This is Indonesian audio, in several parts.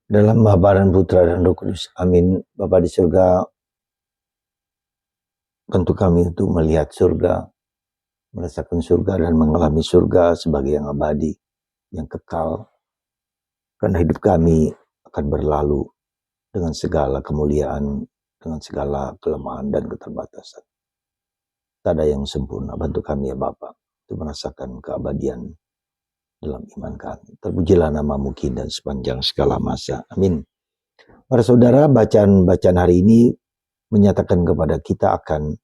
Dalam Bapa dan Putra dan Roh Kudus. Amin. Bapa di surga, bantu kami untuk melihat surga, merasakan surga dan mengalami surga sebagai yang abadi, yang kekal. Karena hidup kami akan berlalu dengan segala kemuliaan, dengan segala kelemahan dan keterbatasan. Tak ada yang sempurna. Bantu kami ya Bapa untuk merasakan keabadian dalam iman kami. Terpujilah namamu kini dan sepanjang segala masa. Amin. Para saudara, bacaan hari ini menyatakan kepada kita akan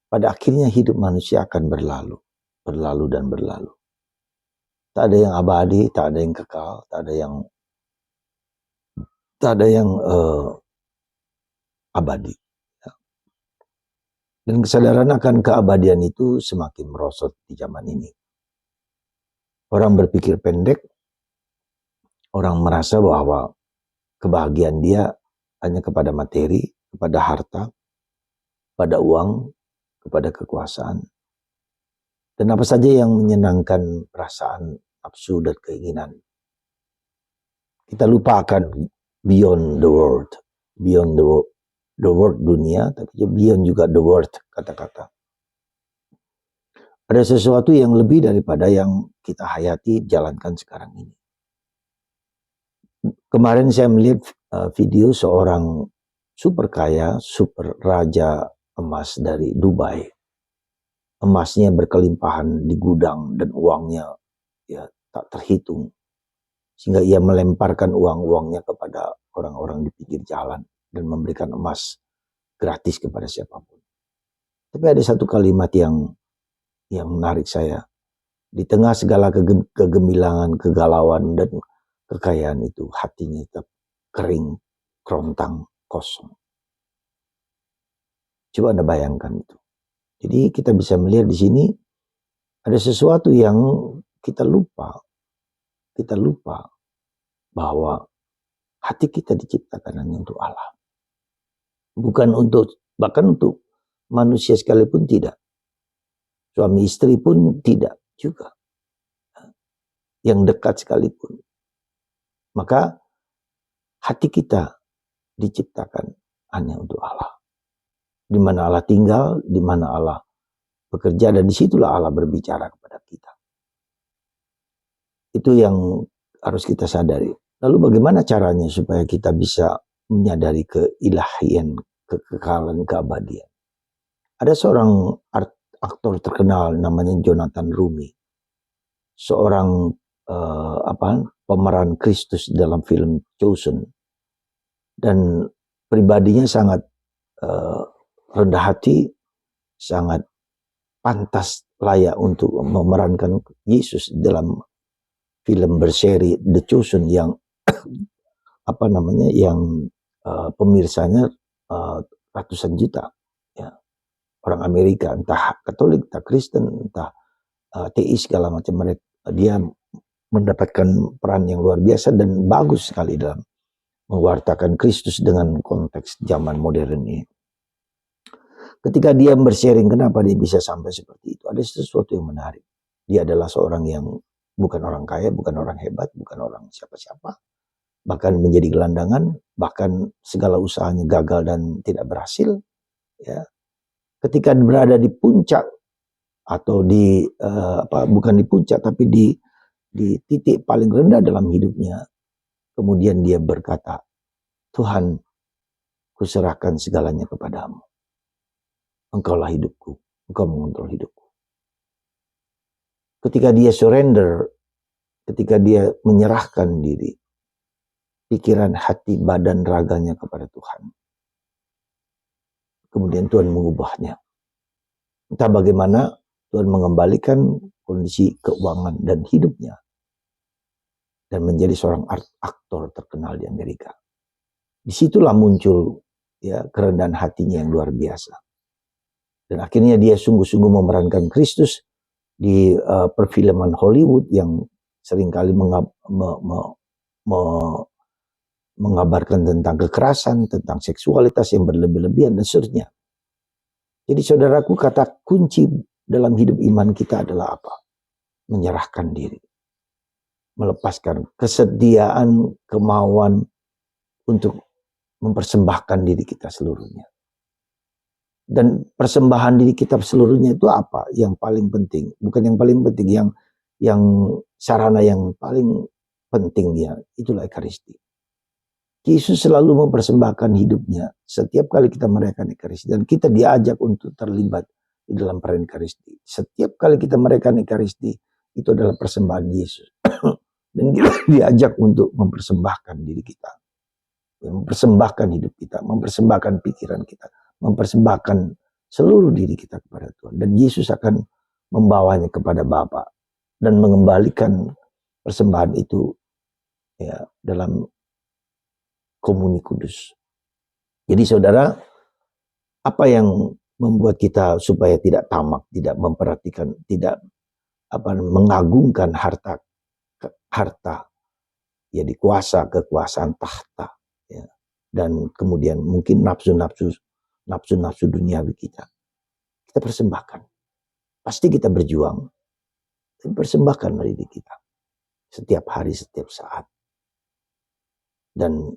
pada akhirnya hidup manusia akan berlalu dan berlalu. Tak ada yang abadi, tak ada yang kekal, tak ada yang abadi. Dan kesadaran akan keabadian itu semakin merosot di zaman ini. Orang berpikir pendek, orang merasa bahwa kebahagiaan dia hanya kepada materi, kepada harta, pada uang, kepada kekuasaan. Dan apa saja yang menyenangkan perasaan, nafsu, dan keinginan. Kita lupa akan beyond the world, beyond the world dunia, tapi beyond juga the world kata-kata. Ada sesuatu yang lebih daripada yang kita hayati jalankan sekarang ini. Kemarin saya melihat video seorang super kaya, super raja emas dari Dubai. Emasnya berkelimpahan di gudang dan uangnya ya tak terhitung. Sehingga ia melemparkan uang-uangnya kepada orang-orang di pinggir jalan dan memberikan emas gratis kepada siapapun. Tapi ada satu kalimat yang menarik saya. Di tengah segala kegemilangan, kegalauan, dan kekayaan itu, hatinya tetap kering, kerontang, kosong. Coba Anda bayangkan itu. Jadi kita bisa melihat di sini ada sesuatu yang kita lupa. Kita lupa bahwa hati kita diciptakan hanya untuk Allah. Bukan untuk, bahkan untuk manusia sekalipun tidak. Suami istri pun tidak juga. Yang dekat sekalipun. Maka hati kita diciptakan hanya untuk Allah. Di mana Allah tinggal, di mana Allah bekerja, dan disitulah Allah berbicara kepada kita. Itu yang harus kita sadari. Lalu bagaimana caranya supaya kita bisa menyadari keilahian, kekekalan, keabadian? Ada seorang aktor terkenal namanya Jonathan Rumi. Seorang pemeran Kristus dalam film Chosen. Dan pribadinya sangat rendah hati, sangat pantas layak untuk memerankan Yesus dalam film berseri The Chosen yang pemirsanya ratusan juta, ya. Orang Amerika, entah Katolik, entah Kristen, entah ateis segala macam, mereka dia mendapatkan peran yang luar biasa dan bagus sekali dalam mewartakan Kristus dengan konteks zaman modern ini. Ketika dia bersharing kenapa dia bisa sampai seperti itu, ada sesuatu yang menarik. Dia adalah seorang yang bukan orang kaya, bukan orang hebat, bukan orang siapa-siapa, bahkan menjadi gelandangan, bahkan segala usahanya gagal dan tidak berhasil. Ya. Ketika berada di puncak atau bukan di puncak tapi di titik paling rendah dalam hidupnya, kemudian dia berkata, Tuhan, kuserahkan segalanya kepadamu. Engkaulah hidupku, engkau mengontrol hidupku. Ketika dia surrender, ketika dia menyerahkan diri, pikiran, hati, badan, raganya kepada Tuhan, kemudian Tuhan mengubahnya. Entah bagaimana Tuhan mengembalikan kondisi keuangan dan hidupnya dan menjadi seorang aktor terkenal di Amerika. Disitulah muncul ya kerendahan hatinya yang luar biasa. Dan akhirnya dia sungguh-sungguh memerankan Kristus di perfilman Hollywood yang seringkali mengabarkan tentang kekerasan, tentang seksualitas yang berlebih-lebihan dan seterusnya. Jadi saudaraku, kata kunci dalam hidup iman kita adalah apa? Menyerahkan diri. melepaskan kesediaan, kemauan untuk mempersembahkan diri kita seluruhnya. Dan persembahan diri kita seluruhnya itu apa? Yang paling penting, bukan yang paling penting, yang sarana yang paling pentingnya itulah Ekaristi. Yesus selalu mempersembahkan hidupnya setiap kali kita merayakan Ekaristi, dan kita diajak untuk terlibat di dalam perayaan Ekaristi. Setiap kali kita merayakan Ekaristi itu adalah persembahan Yesus. Dan kita diajak untuk mempersembahkan diri kita, mempersembahkan hidup kita, mempersembahkan pikiran kita, mempersembahkan seluruh diri kita kepada Tuhan. Dan Yesus akan membawanya kepada Bapa dan mengembalikan persembahan itu ya dalam komuni kudus. Jadi saudara, apa yang membuat kita supaya tidak tamak, tidak memperhatikan, tidak mengagungkan harta, ya dikuasa, kekuasaan tahta, ya, dan kemudian mungkin nafsu duniawi kita persembahkan. Pasti kita berjuang, persembahkan diri kita setiap hari, setiap saat. Dan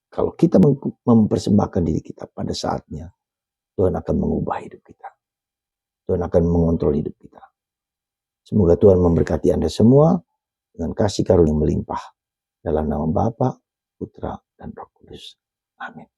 kalau kita mempersembahkan diri kita pada saatnya, Tuhan akan mengubah hidup kita. Tuhan akan mengontrol hidup kita. Semoga Tuhan memberkati Anda semua dengan kasih karunia melimpah. Dalam nama Bapa, Putra, dan Roh Kudus. Amin.